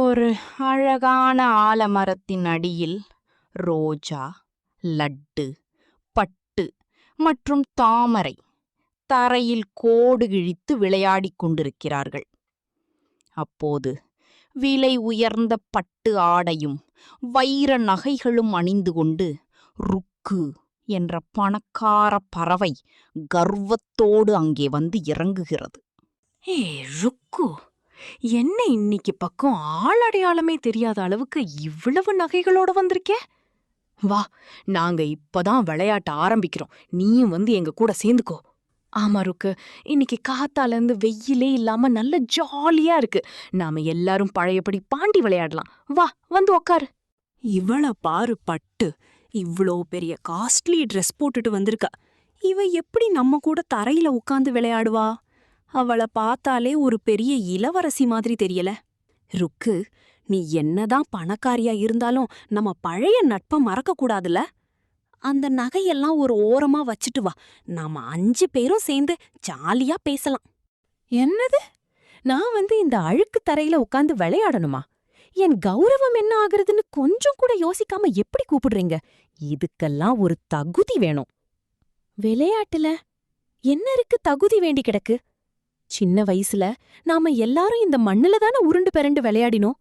ஒரு அழகான ஆலமரத்தின் அடியில் ரோஜா, லட்டு, பட்டு மற்றும் தாமரை தரையில் கோடு கிழித்து விளையாடிக் கொண்டிருக்கிறார்கள். அப்போது விலை உயர்ந்த பட்டு ஆடையும் வைர நகைகளும் அணிந்து கொண்டு ருக்கு என்ற பணக்கார பறவை கர்வத்தோடு அங்கே வந்து இறங்குகிறது. ஏ ருக்கு, என்ன இன்னைக்கு பக்கம் ஆளடையாளமே தெரியாத அளவுக்கு இவ்வளவு நகைகளோட வந்திருக்கே? வா, நாங்க இப்பதான் விளையாட்ட ஆரம்பிக்கிறோம், நீயும் வந்து எங்க கூட சேர்ந்துக்கோ. ஆமா ருக்கு, இன்னைக்கு காத்தால இருந்து வெயிலே இல்லாம நல்ல ஜாலியா இருக்கு. நாம எல்லாரும் பழையபடி பாண்டி விளையாடலாம். வா, வந்து உக்காரு. இவள பாரு பட்டு, இவ்ளோ பெரிய காஸ்ட்லி ட்ரெஸ் போட்டுட்டு வந்திருக்கா. இவ எப்படி நம்ம கூட தரையில உட்கார்ந்து விளையாடுவா? அவள பார்த்தாலே ஒரு பெரிய இளவரசி மாதிரி தெரியல. ருக்கு, நீ என்னதான் பணக்காரியா இருந்தாலும் நம்ம பழைய நட்பை மறக்க கூடாதுல. அந்த நகையெல்லாம் ஒரு ஓரமா வச்சுட்டு வா, நாம 5 பேரும் சேர்ந்து ஜாலியா பேசலாம். என்னது? நான் வந்து இந்த அழுக்கு தரையில உட்கார்ந்து விளையாடணுமா? என் கௌரவம் என்ன ஆகுறதுன்னு கொஞ்சம் கூட யோசிக்காம எப்படி கூப்பிடுறீங்க? இதுக்கெல்லாம் ஒரு தகுதி வேணும். விளையாட்டுல என்ன இருக்கு தகுதி வேண்டி கிடக்கு? சின்ன வயசுல நாம எல்லாரும் இந்த மண்ணுல தானே உருண்டு பெரண்டு விளையாடினோம்.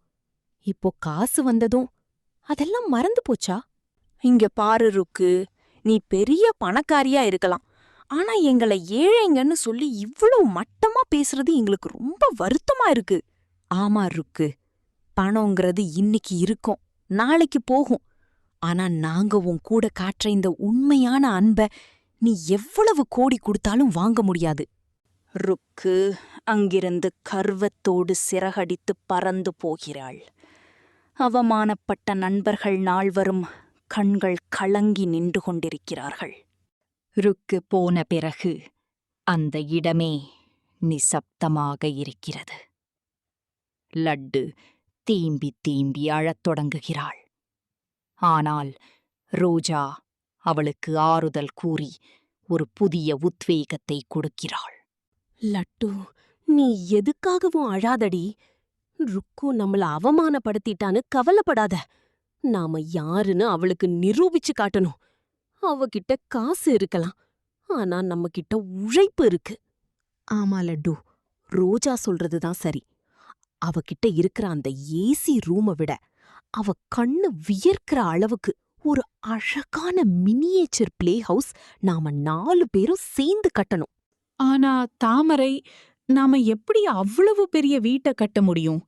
இப்போ காசு வந்ததும் அதெல்லாம் மறந்து போச்சா? இங்க பாரு ருக்கு, நீ பெரிய பணக்காரியா இருக்கலாம், ஆனா எங்களை ஏழைங்கன்னு சொல்லி இவ்வளவு மட்டமா பேசுறது எங்களுக்கு ரொம்ப வருத்தமா இருக்கு. ஆமா ருக்கு, பணங்கிறது இன்னைக்கு இருக்கும், நாளைக்கு போகும். ஆனா நாங்க உன் கூட காட்டுற இந்த உண்மையான அன்ப நீ எவ்வளவு கோடி கொடுத்தாலும் வாங்க முடியாது. ருக்கு அங்கிருந்து கர்வத்தோடு சிறகடித்து பறந்து போகிறாள். அவமானப்பட்ட நண்பர்கள் நால்வரும் கண்கள் கலங்கி நின்று கொண்டிருக்கிறார்கள். ருக்கு போன பிறகு அந்த இடமே நிசப்தமாக இருக்கிறது. லட்டு தேம்பி தேம்பி அழத் தொடங்குகிறாள். ஆனால் ரோஜா அவளுக்கு ஆறுதல் கூறி ஒரு புதிய உத்வேகத்தை கொடுக்கிறாள். லட்டு, நீ எதுக்காகவும் அழாதடி. ருக்கு நம்மள அவமானப்படுத்திட்டான்னு கவலைப்படாத. நாம யாருன்னு அவளுக்கு நிரூபிச்சு காட்டணும். அவகிட்ட காசு இருக்கலாம், ஆனா நம்ம கிட்ட உழைப்பு இருக்கு. ஆமா லட்டு, ரோஜா சொல்றதுதான் சரி. அவகிட்ட இருக்கிற அந்த ஏசி ரூமை விட அவ கண்ணு வியர்க்கிற அளவுக்கு ஒரு அழகான மினியேச்சர் பிளே ஹவுஸ் நாம 4 பேரும் சேர்ந்து கட்டணும். ஆனா தாமரை, நாம எப்படி அவ்வளவு பெரிய வீட்டை கட்ட முடியும்?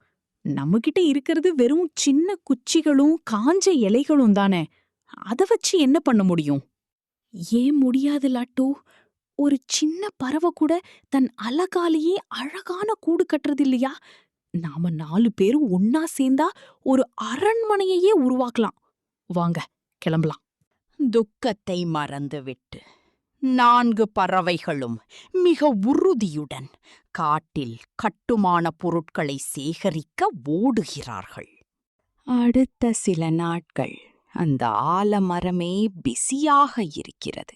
நம்மகிட்ட இருக்கிறது வெறும் சின்ன குச்சிகளும் காஞ்ச இலைகளும் தானே. அத வச்சு என்ன பண்ண முடியும்? ஏன் முடியாது லாட்டு? ஒரு சின்ன பறவை கூட தன் அலகாலேயே அழகான கூடு கட்டுறது இல்லையா? நாம 4 பேரும் ஒன்னா சேர்ந்தா ஒரு அரண்மனையையே உருவாக்கலாம். வாங்க, கிளம்பலாம். துக்கத்தை மறந்துவிட்டு 4 பறவைகளும் மிக உறுதியுடன் காட்டில் கட்டுமான பொருட்களை சேகரிக்க ஓடுகிறார்கள். அடுத்த சில நாட்கள் அந்த ஆலமரமே பிஸியாக இருக்கிறது.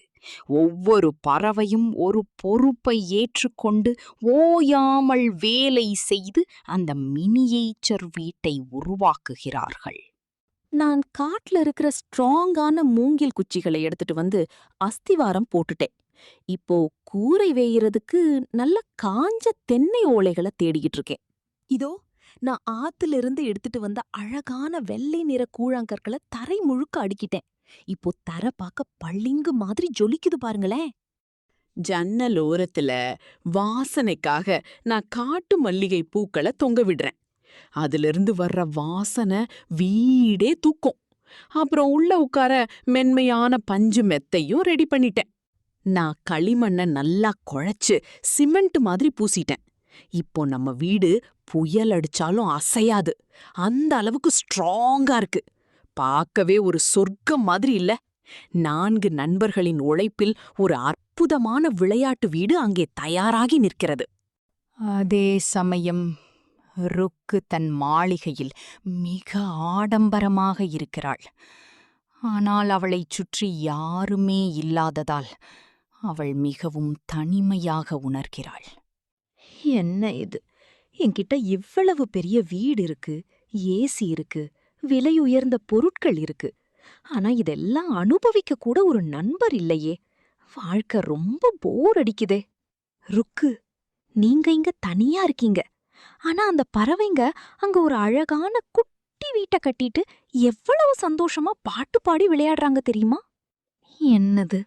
ஒவ்வொரு பறவையும் ஒரு பொறுப்பை ஏற்றுக்கொண்டு ஓயாமல் வேலை செய்து அந்த மினியேச்சர் வீட்டை உருவாக்குகிறார்கள். நான் காட்டுல இருக்கிற ஸ்ட்ராங்கான மூங்கில் குச்சிகளை எடுத்துட்டு வந்து அஸ்திவாரம் போட்டுட்டேன். இப்போ கூரை வேயறதுக்கு நல்ல காஞ்ச தென்னை ஓலைகளை தேடிக்கிட்டு இருக்கேன். இதோ நான் ஆத்துல இருந்து எடுத்துட்டு வந்த அழகான வெள்ளை நிற கூழாங்கற்களை தரை முழுக்க அடுக்கிட்டேன். இப்போ தரை பார்க்க பளிங்கு மாதிரி ஜொலிக்குது பாருங்களேன். ஜன்னல் ஓரத்துல வாசனைக்காக நான் காட்டு மல்லிகை பூக்களை தொங்க விடுறேன். அதிலிருந்து வர்ற வாசனை வீடே தூக்கும். அப்புறம் உள்ள உட்கார மென்மையான பஞ்சு மெத்தையும் ரெடி பண்ணிட்டேன். நான் களிமண்ணை நல்லா குழைச்சு சிமெண்ட் மாதிரி பூசிட்டேன். இப்போ நம்ம வீடு புயல் அடிச்சாலும் அசையாது, அந்த அளவுக்கு ஸ்ட்ராங்கா இருக்கு. பார்க்கவே ஒரு சொர்க்கம் மாதிரி இல்ல? 4 நண்பர்களின் உழைப்பில் ஒரு அற்புதமான விளையாட்டு வீடு அங்கே தயாராகி நிற்கிறது. அதே சமயம் ருக்கு தன் மாளிகையில் மிக ஆடம்பரமாக இருக்கிறாள். ஆனால் அவளைச் சுற்றி யாருமே இல்லாததால் அவள் மிகவும் தனிமையாக உணர்கிறாள். என்ன இது? என்கிட்ட இவ்வளவு பெரிய வீடு இருக்கு, ஏசி இருக்கு, விலையுயர்ந்த பொருட்கள் இருக்கு. ஆனா இதெல்லாம் அனுபவிக்க கூட ஒரு நண்பர் இல்லையே. வாழ்க்கை ரொம்ப போர் அடிக்குதே. ருக்கு, நீங்க இங்க தனியா இருக்கீங்க. ஆனா அந்த பறவைங்க அங்க ஒரு அழகான குட்டி வீட்டை கட்டிட்டு எவ்வளவு சந்தோஷமா பாட்டு பாடி விளையாடுறாங்க தெரியுமா? என்னது,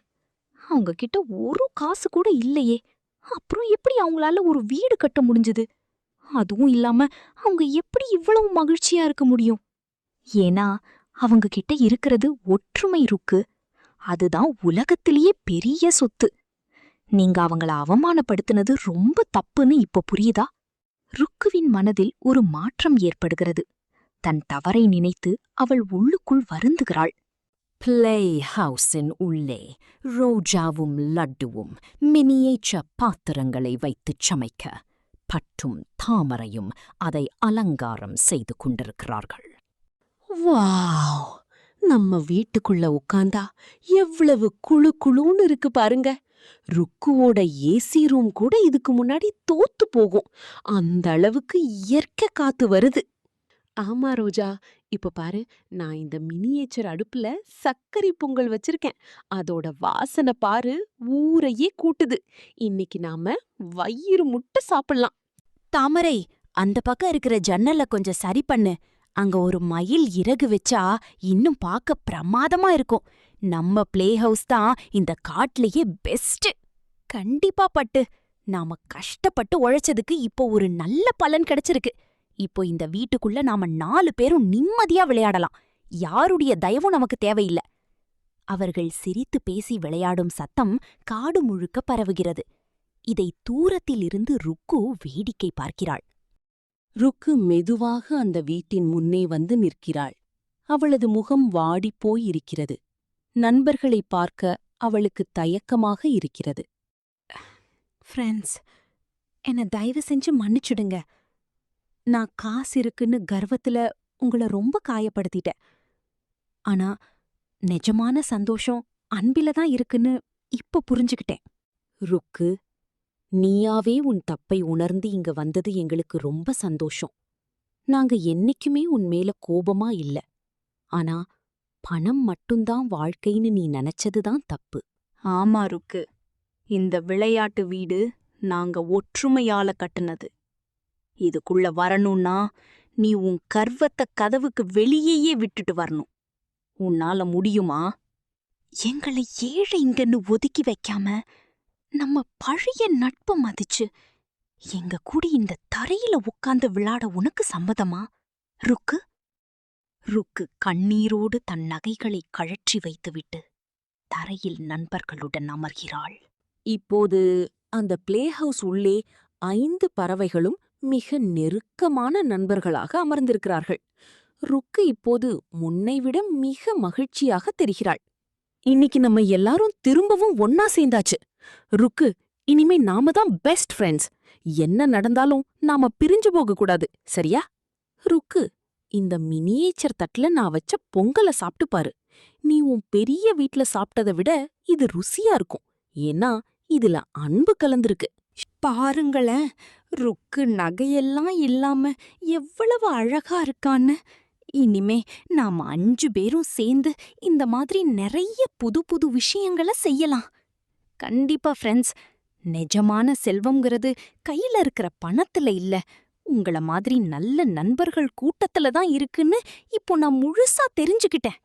அவங்க கிட்ட ஒரு காசு கூட இல்லையே. அப்புறம் எப்படி அவங்களால ஒரு வீடு கட்ட முடிஞ்சது? அதுவும் இல்லாம அவங்க எப்படி இவ்வளவு மகிழ்ச்சியா இருக்க முடியும்? ஏன்னா அவங்க கிட்ட இருக்கிறது ஒற்றுமை ருக்கு. அதுதான் உலகத்திலேயே பெரிய சொத்து. நீங்க அவங்கள அவமானப்படுத்தினது ரொம்ப தப்புன்னு இப்ப புரியுதா? ருக்குவின் மனதில் ஒரு மாற்றம் ஏற்படுகிறது. தன் தவறை நினைத்து அவள் உள்ளுக்குள் வருந்துகிறாள். பிளே ஹவுஸின் உள்ளே ரோஜாவும் லட்டுவும் மினியேச்சர் பாத்திரங்களை வைத்துச் சமைக்க பட்டும் தாமரையும் அதை அலங்காரம் செய்து கொண்டிருக்கிறார்கள். வாவ்! நம்ம வீட்டுக்குள்ள உட்கார்ந்தா எவ்வளவு குளு குளுன்னு இருக்கு பாருங்க. ருக்குவோட ஏசி ரூம் கூட இதுக்கு முன்னாடி தோத்து போகும். அந்த அளவுக்கு இயற்கை காத்து வருது. ஆமா ரோஜா, இப்ப பாரு, நான் இந்த மினியேச்சர் அடுப்புல சர்க்கரை பொங்கல் வச்சிருக்கேன். அதோட வாசனை பாரு, ஊரையே கூட்டுது. இன்னைக்கு நாம வயிறு முட்டை சாப்பிடலாம். தாமரை, அந்த பக்கம் இருக்கிற ஜன்னல்ல கொஞ்சம் சரி பண்ணு. அங்க ஒரு மயில் இறகு வச்சா இன்னும் பார்க்க பிரமாதமா இருக்கும். நம்ம பிளே ஹவுஸ் தான் இந்த காட்டுலயே பெஸ்ட். கண்டிப்பா பட்டு, நாம கஷ்டப்பட்டு உழைச்சதுக்கு இப்போ ஒரு நல்ல பலன் கிடைச்சிருக்கு. இப்போ இந்த வீட்டுக்குள்ள நாம 4 பேரும் நிம்மதியா விளையாடலாம். யாருடைய தயவும் நமக்கு தேவையில்ல. அவர்கள் சிரித்து பேசி விளையாடும் சத்தம் காடு முழுக்க பரவுகிறது. இதை தூரத்திலிருந்து ருக்கு வேடிக்கை பார்க்கிறாள். ருக்கு மெதுவாக அந்த வீட்டின் முன்னே வந்து நிற்கிறாள். அவளது முகம் வாடிப்போய் இருக்கிறது. நண்பர்களை பார்க்க அவளுக்கு தயக்கமாக இருக்கிறது. ஃப்ரெண்ட்ஸ், என்ன தயவு செஞ்சு மன்னிச்சுடுங்க. நான் காசு இருக்குன்னு கர்வத்துல உங்கள ரொம்ப காயப்படுத்திட்டேன். ஆனா நிஜமான சந்தோஷம் அன்பில தான் இருக்குன்னு இப்ப புரிஞ்சுக்கிட்டேன். ருக்கு, நீயாவே உன் தப்பை உணர்ந்து இங்க வந்தது எங்களுக்கு ரொம்ப சந்தோஷம். நாங்க என்னைக்குமே உன் மேல கோபமா இல்ல. ஆனா பணம் மட்டும்தான் வாழ்க்கைன்னு நீ நினைச்சதுதான் தப்பு. ஆமா ருக்கு, இந்த விளையாட்டு வீடு நாங்க ஒற்றுமையால கட்டுனது. இதுக்குள்ள வரணும்னா நீ உன் கர்வத்தை கதவுக்கு வெளியேயே விட்டுட்டு வரணும். உன்னால முடியுமா? எங்களை ஏழைங்கன்னு ஒதுக்கி வைக்காம நம்ம பழைய நட்பை மதிச்சு எங்க கூட இந்த தரையில உட்கார்ந்து விளையாட உனக்கு சம்மதமா ருக்கு? ருக்கு கண்ணீரோடு தன் நகைகளை கழற்றி வைத்துவிட்டு தரையில் நண்பர்களுடன் அமர்கிறாள். இப்போது அந்த பிளே ஹவுஸ் உள்ளே 5 பறவைகளும் மிக நெருக்கமான நண்பர்களாக அமர்ந்திருக்கிறார்கள். ருக்கு இப்போது முன்னைவிட மிக மகிழ்ச்சியாக தெரிகிறாள். இன்னைக்கு நம்ம எல்லாரும் திரும்பவும் ஒன்னா சேர்ந்தாச்சு. ருக்கு, இனிமே நாம தான் பெஸ்ட் ஃப்ரெண்ட்ஸ். என்ன நடந்தாலும் நாம பிரிஞ்சு போக கூடாது, சரியா? ருக்கு, இந்த மினியேச்சர் தட்டுல நான் வச்ச பொங்கலை சாப்பிட்டு பாரு. நீ உன் பெரிய வீட்ல சாப்பிட்டதை விட இது ருசியா இருக்கும். ஏன்னா இதுல அன்பு கலந்திருக்கு. பாருங்களேன், ருக்கு நகையெல்லாம் இல்லாம எவ்வளவு அழகா இருக்கான்னு. இனிமே நாம 5 பேரும் சேர்ந்து இந்த மாதிரி நிறைய புது புது விஷயங்களை செய்யலாம். கண்டிப்பா ஃப்ரெண்ட்ஸ், நிஜமான செல்வம்ங்கிறது கையில இருக்கிற பணத்துல இல்ல, உங்கள மாதிரி நல்ல நண்பர்கள் கூட்டத்துல தான் இருக்குன்னு இப்போ நான் முழுசா தெரிஞ்சுக்கிட்டேன்.